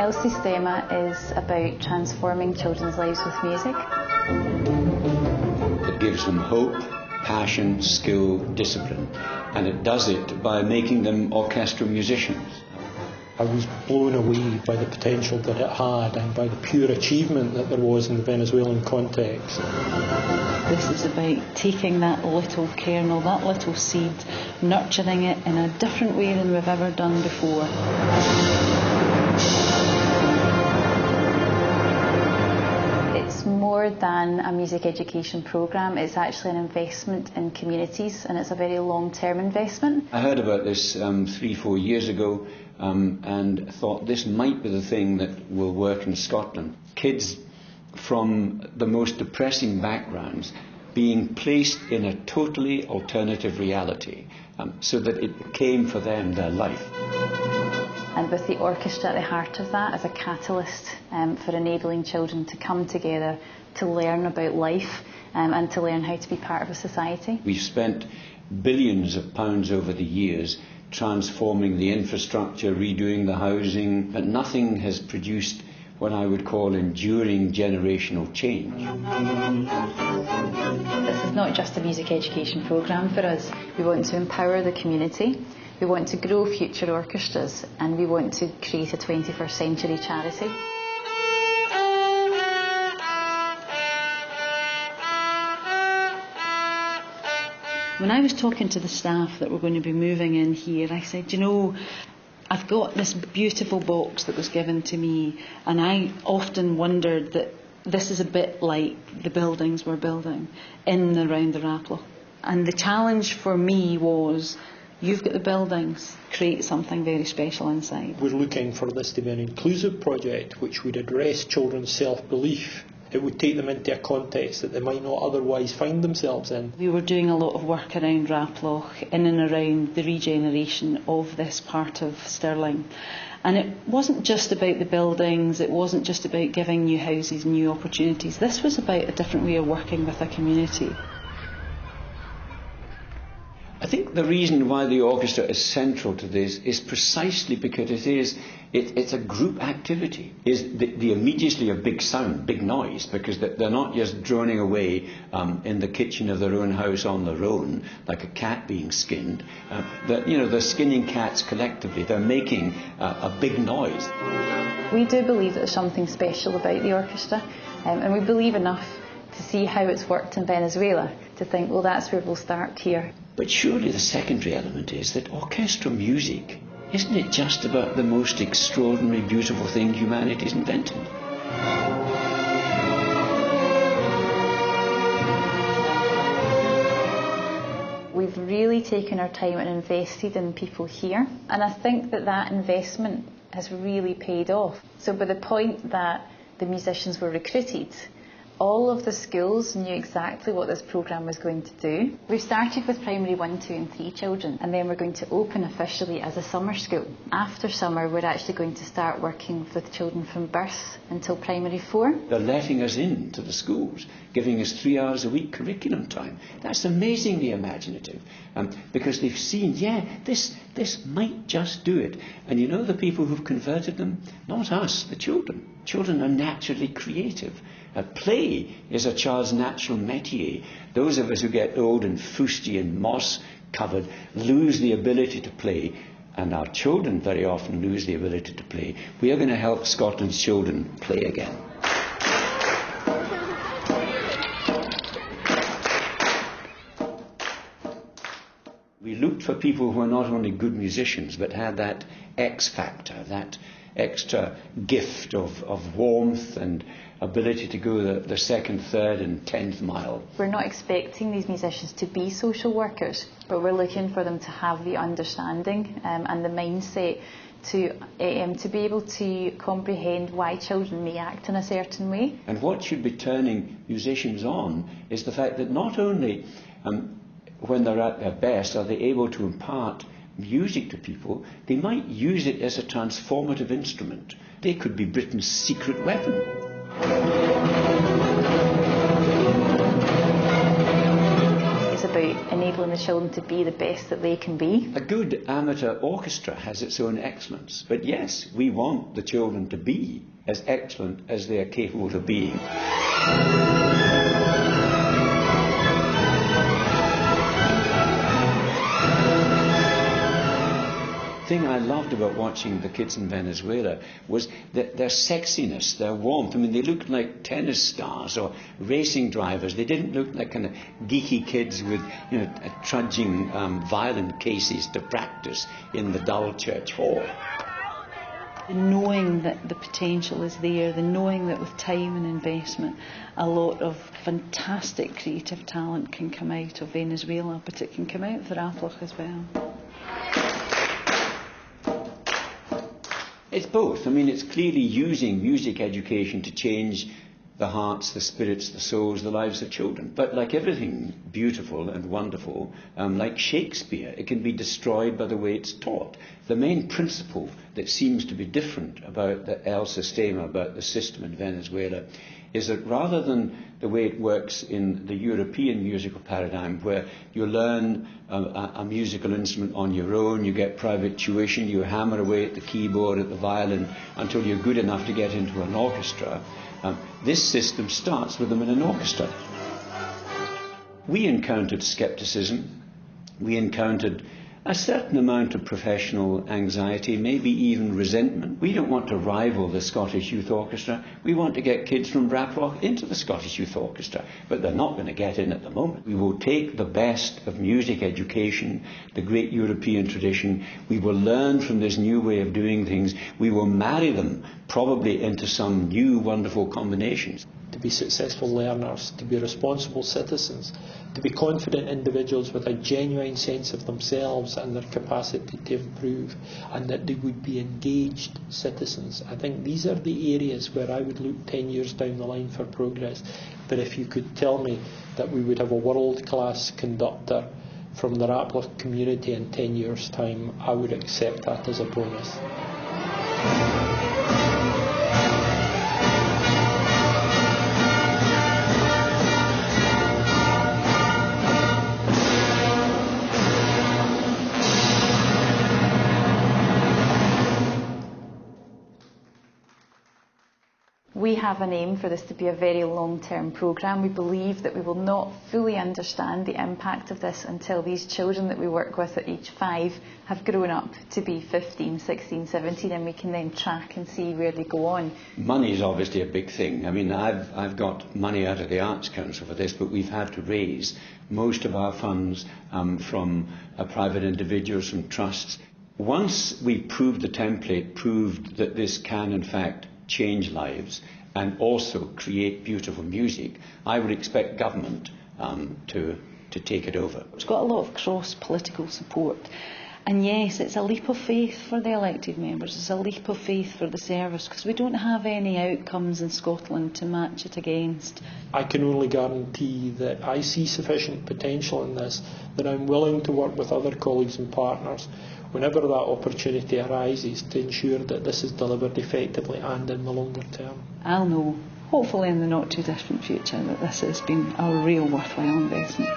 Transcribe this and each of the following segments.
Well, Sistema is about transforming children's lives with music. It gives them hope, passion, skill, discipline, and it does it by making them orchestral musicians. I was blown away by the potential that it had and by the pure achievement that there was in the Venezuelan context. This is about taking that little kernel, that little seed, nurturing it in a different way than we've ever done before. It's more than a music education programme, it's actually an investment in communities, and it's a very long-term investment. I heard about this 3-4 years ago and thought this might be the thing that will work in Scotland. Kids from the most depressing backgrounds being placed in a totally alternative reality so that it became for them their life. And with the orchestra at the heart of that as a catalyst for enabling children to come together to learn about life and to learn how to be part of a society. We've spent billions of pounds over the years transforming the infrastructure, redoing the housing, but nothing has produced what I would call enduring generational change. This is not just a music education programme for us. We want to empower the community, we want to grow future orchestras, and we want to create a 21st century charity. When I was talking to the staff that were going to be moving in here, I said, you know, I've got this beautiful box that was given to me, and I often wondered that this is a bit like the buildings we're building in and around the Raploch. And the challenge for me was, you've got the buildings, create something very special inside. We're looking for this to be an inclusive project which would address children's self-belief. It would take them into a context that they might not otherwise find themselves in. We were doing a lot of work around Raploch, in and around the regeneration of this part of Stirling. And it wasn't just about the buildings, it wasn't just about giving new houses, new opportunities. This was about a different way of working with a community. I think the reason why the orchestra is central to this is precisely because it's a group activity. The immediately a big sound, big noise, because they're not just droning away in the kitchen of their own house on their own, like a cat being skinned. They're skinning cats collectively. They're making a big noise. We do believe that there's something special about the orchestra, and we believe enough to see how it's worked in Venezuela to think, well, that's where we'll start here. But surely the secondary element is that orchestral music, isn't it just about the most extraordinary, beautiful thing humanity's invented? We've really taken our time and invested in people here, and I think that investment has really paid off. So by the point that the musicians were recruited, all of the schools knew exactly what this programme was going to do. We've started with primary 1, 2 and 3 children, and then we're going to open officially as a summer school. After summer, we're actually going to start working with children from birth until primary 4. They're letting us into the schools, giving us 3 hours a week curriculum time. That's amazingly imaginative, because they've seen, this might just do it. And you know the people who've converted them? Not us, the children. Children are naturally creative. Play is a child's natural métier. Those of us who get old and fusty and moss-covered lose the ability to play, and our children very often lose the ability to play. We are going to help Scotland's children play again. We looked for people who were not only good musicians, but had that X factor, that extra gift of warmth and ability to go the second, third and 10th mile. We're not expecting these musicians to be social workers, but we're looking for them to have the understanding and the mindset to be able to comprehend why children may act in a certain way. And what should be turning musicians on is the fact that not only when they're at their best are they able to impart music to people, they might use it as a transformative instrument. They could be Britain's secret weapon. It's about enabling the children to be the best that they can be. A good amateur orchestra has its own excellence, but yes, we want the children to be as excellent as they are capable of being. The thing I loved about watching the kids in Venezuela was their sexiness, their warmth. I mean, they looked like tennis stars or racing drivers. They didn't look like kind of geeky kids with, trudging violin cases to practice in the dull church hall. The knowing that the potential is there, the knowing that with time and investment, a lot of fantastic creative talent can come out of Venezuela, but it can come out of Raploch as well. It's both. I mean, it's clearly using music education to change the hearts, the spirits, the souls, the lives of children. But like everything beautiful and wonderful, like Shakespeare, it can be destroyed by the way it's taught. The main principle that seems to be different about the El Sistema, about the system in Venezuela, is that rather than the way it works in the European musical paradigm, where you learn a musical instrument on your own, you get private tuition, you hammer away at the keyboard, at the violin, until you're good enough to get into an orchestra, this system starts with them in an orchestra. We encountered scepticism, we encountered a certain amount of professional anxiety, maybe even resentment. We don't want to rival the Scottish Youth Orchestra. We want to get kids from Raploch into the Scottish Youth Orchestra, but they're not going to get in at the moment. We will take the best of music education, the great European tradition. We will learn from this new way of doing things. We will marry them probably into some new wonderful combinations. To be successful learners, to be responsible citizens, to be confident individuals with a genuine sense of themselves and their capacity to improve, and that they would be engaged citizens. I think these are the areas where I would look 10 years down the line for progress. But if you could tell me that we would have a world-class conductor from the Raploch community in 10 years' time, I would accept that as a bonus. We have an aim for this to be a very long-term programme. We believe that we will not fully understand the impact of this until these children that we work with at age 5 have grown up to be 15, 16, 17, and we can then track and see where they go on. Money is obviously a big thing. I mean, I've got money out of the Arts Council for this, but we've had to raise most of our funds from private individuals, from trusts. Once we proved the template, proved that this can in fact change lives and also create beautiful music, I would expect government to take it over. It's got a lot of cross-political support. And yes, it's a leap of faith for the elected members, it's a leap of faith for the service, because we don't have any outcomes in Scotland to match it against. I can only guarantee that I see sufficient potential in this, that I'm willing to work with other colleagues and partners whenever that opportunity arises to ensure that this is delivered effectively and in the longer term. I'll know, hopefully in the not too distant future, that this has been a real worthwhile investment.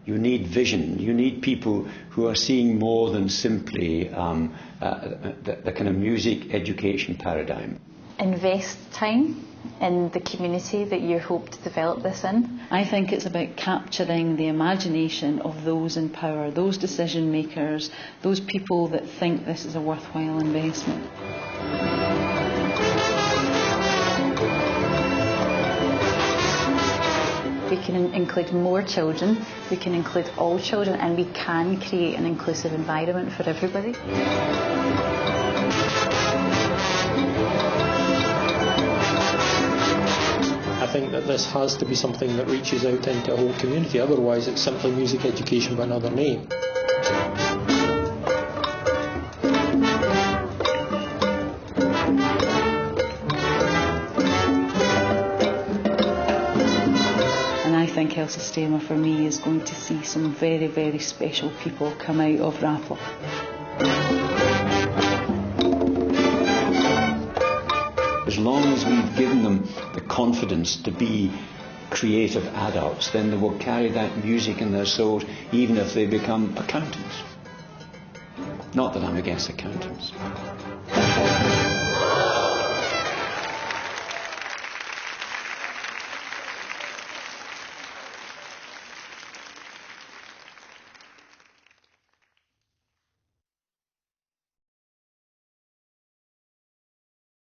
You need vision. You need people who are seeing more than simply the kind of music education paradigm. Invest time in the community that you hope to develop this in. I think it's about capturing the imagination of those in power, those decision makers, those people that think this is a worthwhile investment. We can include more children, we can include all children, and we can create an inclusive environment for everybody. I think that this has to be something that reaches out into a whole community, otherwise it's simply music education by another name. I think El Sistema for me is going to see some very, very special people come out of Raploch. as long as we've given them the confidence to be creative adults, then they will carry that music in their souls even if they become accountants. Not that I'm against accountants.